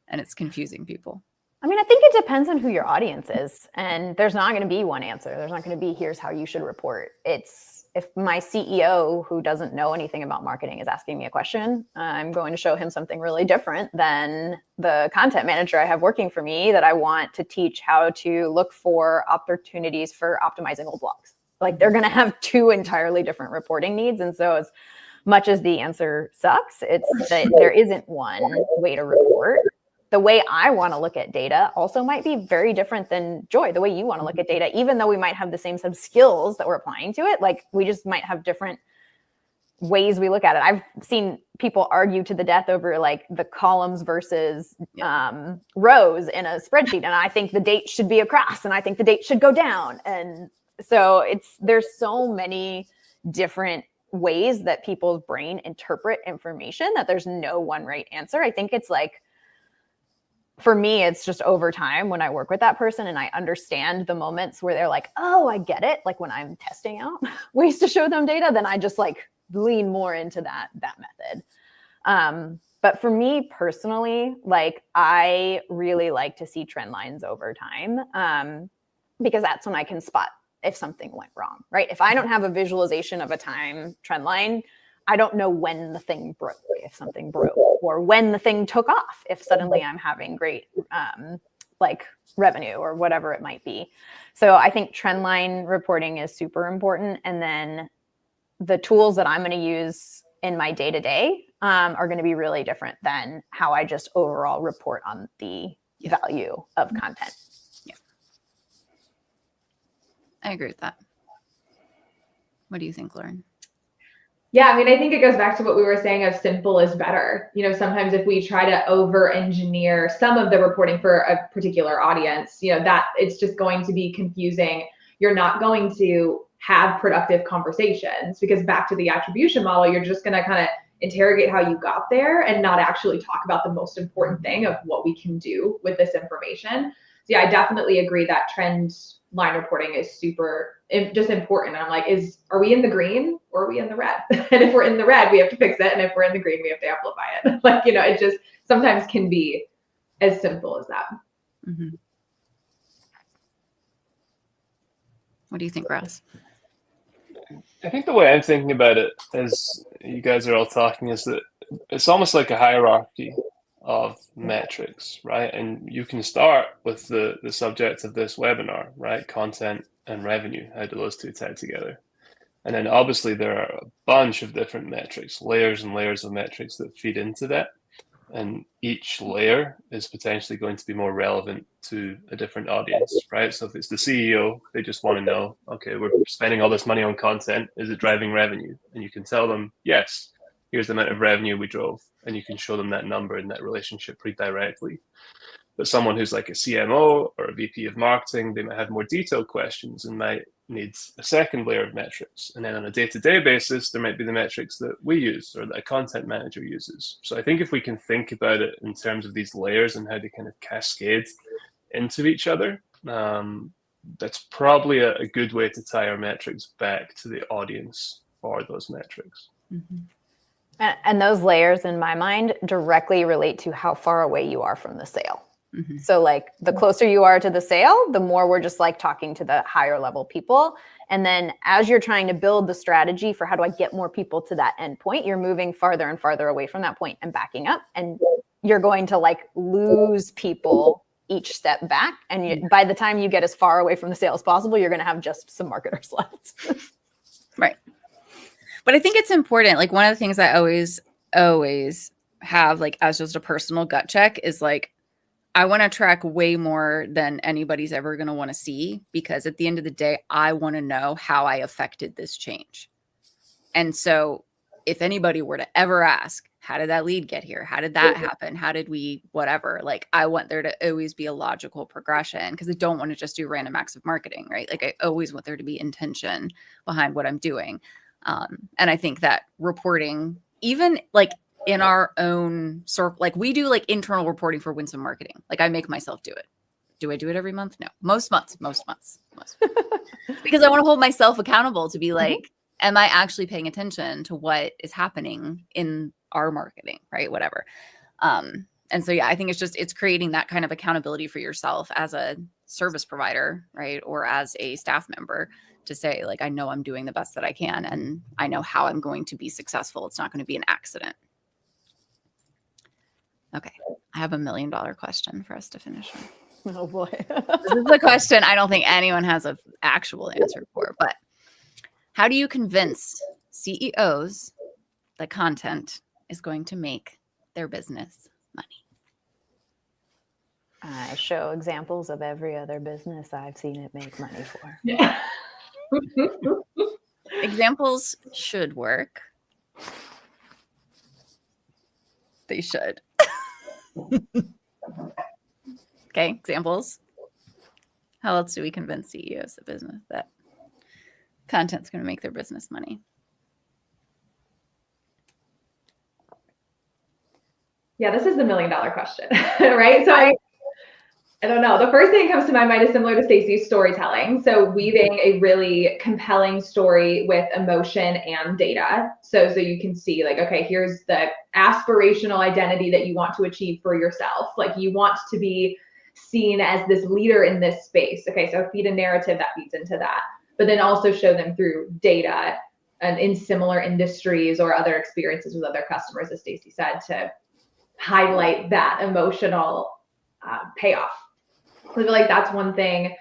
and it's confusing people. I mean, I think it depends on who your audience is. And there's not going to be one answer. There's not going to be, here's how you should report. It's, if my CEO who doesn't know anything about marketing is asking me a question, I'm going to show him something really different than the content manager I have working for me that I want to teach how to look for opportunities for optimizing old blogs. Like, they're going to have 2 entirely different reporting needs. And so as much as the answer sucks, it's that there isn't one way to report. The way I want to look at data also might be very different than Joy, the way you want to look at data, even though we might have the same set of skills that we're applying to it. Like, we just might have different ways we look at it. I've seen people argue to the death over like the columns versus rows in a spreadsheet. And I think the date should be across and I think the date should go down. And so there's so many different ways that people's brain interpret information that there's no one right answer. I think it's like, for me, it's just over time when I work with that person and I understand the moments where they're like, oh, I get it. Like when I'm testing out ways to show them data, then I just like lean more into that method. But for me personally, like I really like to see trend lines over time because that's when I can spot if something went wrong, right? If I don't have a visualization of a time trend line, I don't know when the thing broke, if something broke, or when the thing took off, if suddenly I'm having great like revenue or whatever it might be. So I think trend line reporting is super important. And then the tools that I'm going to use in my day-to-day are going to be really different than how I just overall report on the value of content. Yeah. I agree with that. What do you think, Lauren? Yeah, I mean, I think it goes back to what we were saying of simple is better. You know, sometimes if we try to over-engineer some of the reporting for a particular audience, you know, that it's just going to be confusing. You're not going to have productive conversations because back to the attribution model, you're just going to kind of interrogate how you got there and not actually talk about the most important thing of what we can do with this information. So yeah, I definitely agree that trend line reporting is super just important. I'm like, are we in the green or are we in the red? And if we're in the red, we have to fix it. And if we're in the green, we have to amplify it. Like, you know, it just sometimes can be as simple as that. Mm-hmm. What do you think, Ross? I think the way I'm thinking about it, as you guys are all talking, is that it's almost like a hierarchy of metrics, right? And you can start with the subject of this webinar, right? Content and revenue. How do those two tie together? And then obviously there are a bunch of different metrics, layers and layers of metrics that feed into that. And each layer is potentially going to be more relevant to a different audience, right? So if it's the CEO, they just want to know, okay, we're spending all this money on content. Is it driving revenue? And you can tell them, yes, here's the amount of revenue we drove. And you can show them that number and that relationship pretty directly. But someone who's like a CMO or a VP of marketing, they might have more detailed questions and might need a second layer of metrics. And then on a day-to-day basis, there might be the metrics that we use or that a content manager uses. So I think if we can think about it in terms of these layers and how they kind of cascade into each other, that's probably a good way to tie our metrics back to the audience for those metrics. Mm-hmm. And those layers, in my mind, directly relate to how far away you are from the sale. Mm-hmm. So like the closer you are to the sale, the more we're just like talking to the higher level people. And then as you're trying to build the strategy for how do I get more people to that end point, you're moving farther and farther away from that point and backing up. And you're going to like lose people each step back. And by the time you get as far away from the sale as possible, you're going to have just some marketers left. Right. But I think it's important. Like one of the things I always have like as just a personal gut check is like, I want to track way more than anybody's ever going to want to see, because at the end of the day, I want to know how I affected this change. And so if anybody were to ever ask, how did that lead get here? How did that happen? How did we, whatever, like I want there to always be a logical progression, because I don't want to just do random acts of marketing, right? Like I always want there to be intention behind what I'm doing. And I think that reporting, even like in our own sort, like we do like internal reporting for Winsome Marketing. Like I make myself do it. Do I do it every month? No, most months. Because I want to hold myself accountable to be like, am I actually paying attention to what is happening in our marketing, right? Whatever. And so, yeah, I think it's creating that kind of accountability for yourself as a service provider, right? Or as a staff member to say like, I know I'm doing the best that I can and I know how I'm going to be successful. It's not going to be an accident. Okay. I have $1 million question for us to finish with. Oh boy. This is a question I don't think anyone has an actual answer for, but how do you convince CEOs that content is going to make their business money? I show examples of every other business I've seen it make money for. Yeah. Examples should work. they should. Okay, examples. How else do we convince CEOs of business that content's going to make their business money? Yeah, this is the $1 million question, right? So I don't know. The first thing that comes to my mind is similar to Stacy's storytelling. So weaving a really compelling story with emotion and data. So you can see like, okay, here's the aspirational identity that you want to achieve for yourself. Like you want to be seen as this leader in this space. Okay, so feed a narrative that feeds into that, but then also show them through data and in similar industries or other experiences with other customers, as Stacy said, to highlight that emotional payoff. So I feel like that's one thing.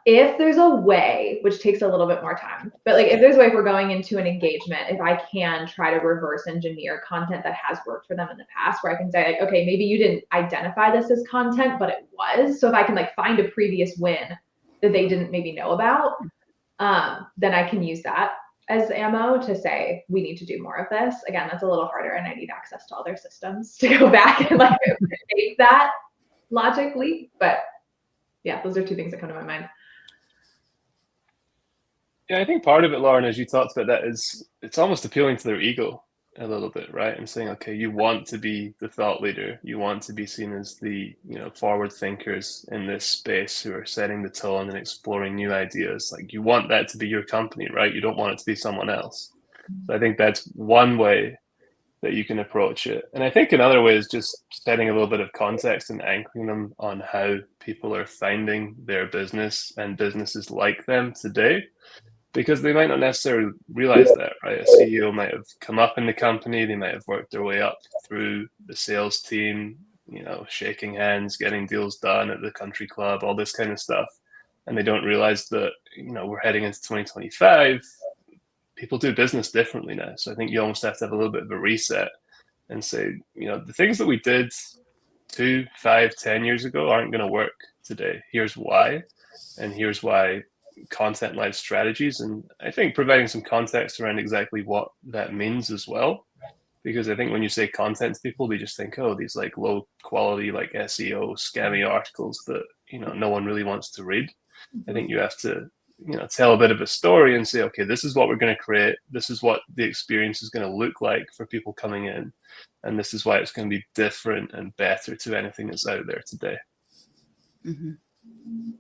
If there's a way, which takes a little bit more time, but like if there's a way if we're going into an engagement, if I can try to reverse engineer content that has worked for them in the past, where I can say like, okay, maybe you didn't identify this as content, but it was. So if I can like find a previous win that they didn't maybe know about, then I can use that as ammo to say, we need to do more of this. Again, that's a little harder and I need access to all their systems to go back and like make that logically. But yeah, those are two things that come to my mind. Yeah, I think part of it, Lauren, as you talked about that, is it's almost appealing to their ego a little bit, right? And saying, okay, you want to be the thought leader. You want to be seen as the, forward thinkers in this space who are setting the tone and exploring new ideas. Like you want that to be your company, right? You don't want it to be someone else. So I think that's one way that you can approach it. And I think another way is just setting a little bit of context and anchoring them on how people are finding their business and businesses like them today, because they might not necessarily realize that, right? A CEO might have come up in the company, they might have worked their way up through the sales team, shaking hands, getting deals done at the country club, all this kind of stuff. And they don't realize that, we're heading into 2025. People do business differently now. So I think you almost have to have a little bit of a reset and say, the things that we did 2, 5, 10 years ago aren't going to work today. Here's why. And here's why content-led strategies. And I think providing some context around exactly what that means as well. Because I think when you say content to people, they just think, oh, these like low quality, like SEO scammy articles that, no one really wants to read. I think you have to tell a bit of a story and say, okay, this is what we're going to create. This is what the experience is going to look like for people coming in. And this is why it's going to be different and better to anything that's out there today. Mm-hmm.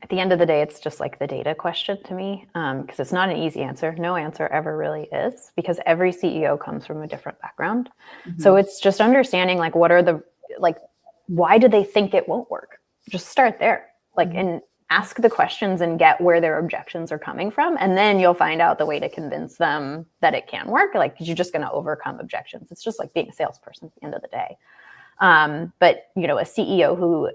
At the end of the day, it's just like the data question to me, because it's not an easy answer. No answer ever really is, because every CEO comes from a different background. Mm-hmm. So it's just understanding like, why do they think it won't work? Just start there, and ask the questions and get where their objections are coming from. And then you'll find out the way to convince them that it can work. Like, because you're just going to overcome objections. It's just like being a salesperson at the end of the day. But, a CEO who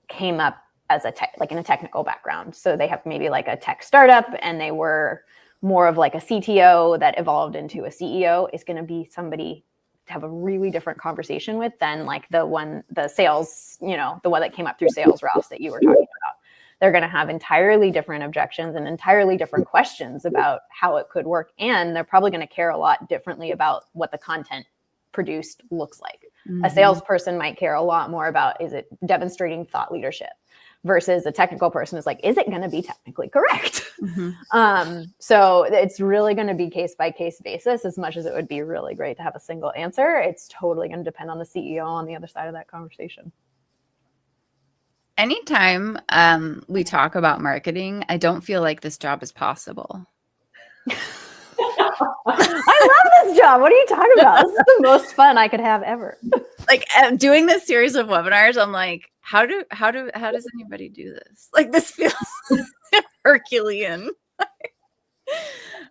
came up as in a technical background. So they have maybe like a tech startup and they were more of like a CTO that evolved into a CEO is going to be somebody to have a really different conversation with than like the sales, the one that came up through sales, Ross, that you were talking about. They're going to have entirely different objections and entirely different questions about how it could work. And they're probably going to care a lot differently about what the content produced looks like. Mm-hmm. A salesperson might care a lot more about, is it demonstrating thought leadership, versus a technical person is like, is it going to be technically correct? Mm-hmm. So it's really going to be case by case basis. As much as it would be really great to have a single answer, it's totally going to depend on the CEO on the other side of that conversation. Anytime we talk about marketing, I don't feel like this job is possible. I love this job. What are you talking about? This is the most fun I could have ever. Like doing this series of webinars, I'm like, how does anybody do this? Like, this feels Herculean.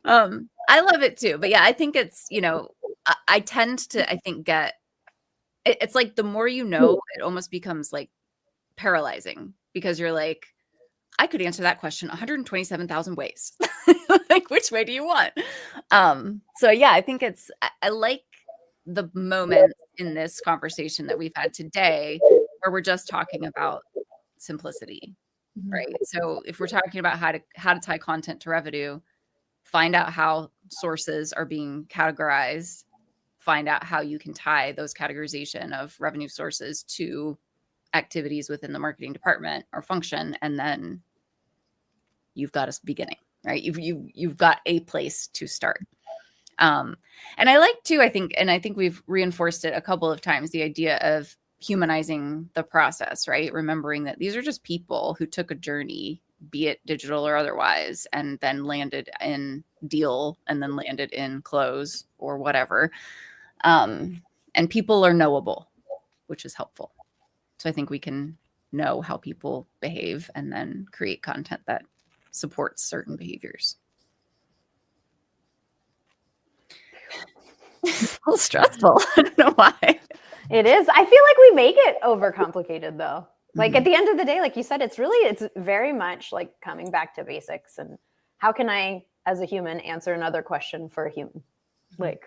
I love it too. But yeah, I think it's, I tend to, it's like the more it almost becomes like paralyzing, because you're like, I could answer that question 127,000 ways. Like, which way do you want? So yeah, I think I like the moment in this conversation that we've had today where we're just talking about simplicity, right? So if we're talking about how to tie content to revenue, find out how sources are being categorized, find out how you can tie those categorization of revenue sources to activities within the marketing department or function, and then you've got a beginning, right? You've got a place to start. And I like to, I think we've reinforced it a couple of times, the idea of humanizing the process, right? Remembering that these are just people who took a journey, be it digital or otherwise, and then landed in deal and then landed in close or whatever. And people are knowable, which is helpful. So I think we can know how people behave and then create content that supports certain behaviors. It's a little stressful. I don't know why. It is. I feel like we make it overcomplicated though. Like at the end of the day, like you said, it's very much like coming back to basics and how can I, as a human, answer another question for a human? Like,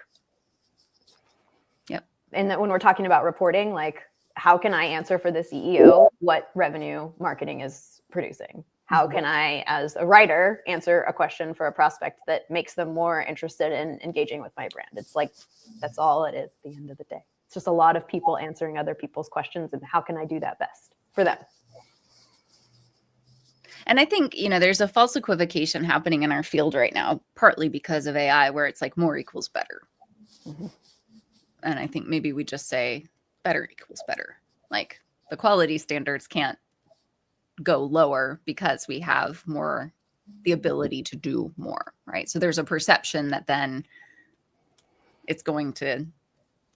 yep. And that when we're talking about reporting, like how can I answer for the CEO what revenue marketing is producing? How can I, as a writer, answer a question for a prospect that makes them more interested in engaging with my brand? It's like, that's all it is at the end of the day. It's just a lot of people answering other people's questions, and how can I do that best for them? And I think, there's a false equivocation happening in our field right now, partly because of AI, where it's like more equals better. Mm-hmm. And I think maybe we just say better equals better. Like the quality standards can't go lower because we have more, the ability to do more, right? So there's a perception that then it's going to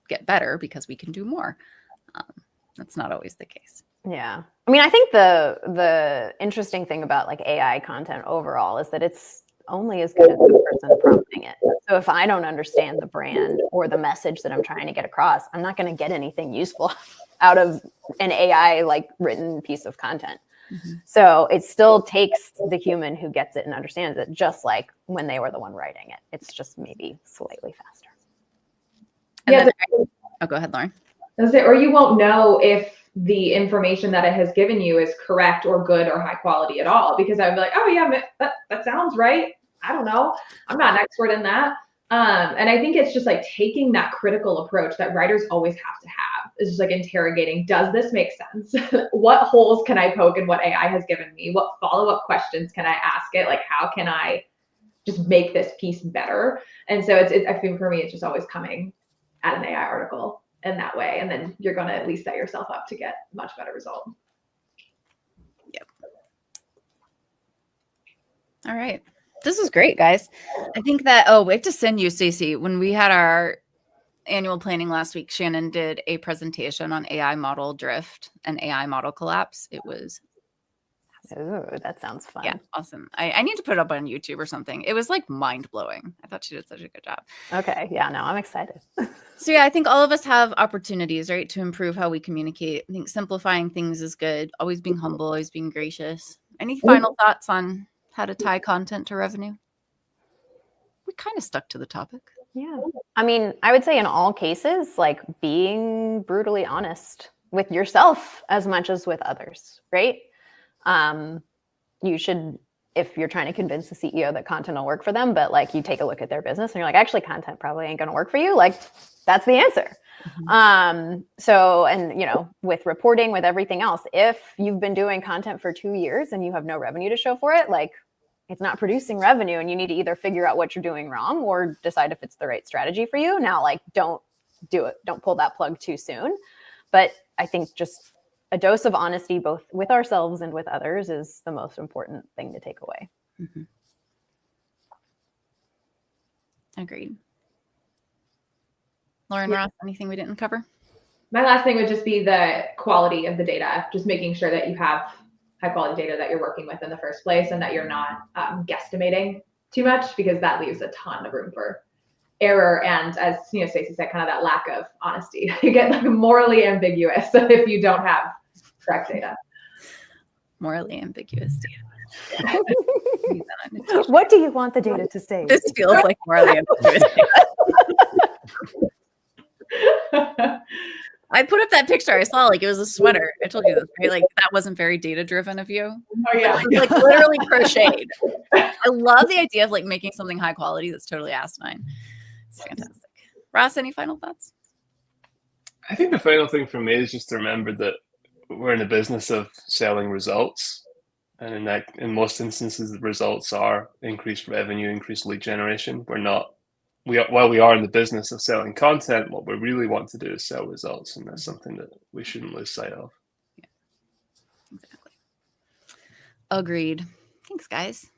get better because we can do more. That's not always the case. Yeah. I mean, I think the interesting thing about like AI content overall is that it's only as good as the person prompting it. So if I don't understand the brand or the message that I'm trying to get across, I'm not going to get anything useful out of an AI like written piece of content. Mm-hmm. So it still takes the human who gets it and understands it, just like when they were the one writing it. It's just maybe slightly faster. And go ahead, Lauren. Or you won't know if the information that it has given you is correct or good or high quality at all, because I'd be like, oh yeah, that sounds right. I don't know. I'm not an expert in that. And I think it's just like taking that critical approach that writers always have to have. It's just like interrogating, does this make sense? What holes can I poke in what AI has given me? What follow-up questions can I ask it? Like, how can I just make this piece better? And so I think for me, it's just always coming at an AI article in that way. And then you're going to at least set yourself up to get a much better result. Yep. All right. This is great, guys. I think that, we have to send you, Stacy, when we had our annual planning last week, Shannon did a presentation on AI model drift and AI model collapse. It was Ooh, that sounds fun. Yeah, awesome. I need to put it up on YouTube or something. It was like mind-blowing. I thought she did such a good job. Okay. Yeah, no, I'm excited. So yeah, I think all of us have opportunities, right, to improve how we communicate. I think simplifying things is good. Always being humble, always being gracious. Any final thoughts on how to tie content to revenue? We kind of stuck to the topic. Yeah. I mean, I would say in all cases, like being brutally honest with yourself as much as with others, right? You should, if you're trying to convince the CEO that content will work for them, but like you take a look at their business and you're like, actually content probably ain't going to work for you. Like that's the answer. Mm-hmm. So, and with reporting, with everything else, if you've been doing content for 2 years and you have no revenue to show for it, like it's not producing revenue and you need to either figure out what you're doing wrong or decide if it's the right strategy for you. Now, like, don't do it. Don't pull that plug too soon. But I think just a dose of honesty, both with ourselves and with others, is the most important thing to take away. Mm-hmm. Agreed. Lauren, Ross, anything we didn't cover? My last thing would just be the quality of the data, just making sure that you have high quality data that you're working with in the first place and that you're not guesstimating too much, because that leaves a ton of room for error. And as Stacy said, kind of that lack of honesty. You get like morally ambiguous if you don't have correct data. Morally ambiguous data. What do you want the data to say? This feels like morally ambiguous data. I put up that picture. I saw like it was a sweater. I told you this, right? Like that wasn't very data driven of you. Oh yeah. It was, like literally crocheted. I love the idea of like making something high quality that's totally asinine. It's fantastic. Ross, any final thoughts? I think the final thing for me is just to remember that we're in a business of selling results. And in most instances, the results are increased revenue, increased lead generation. While we are in the business of selling content, what we really want to do is sell results. And that's something that we shouldn't lose sight of. Yeah, exactly. Agreed. Thanks, guys.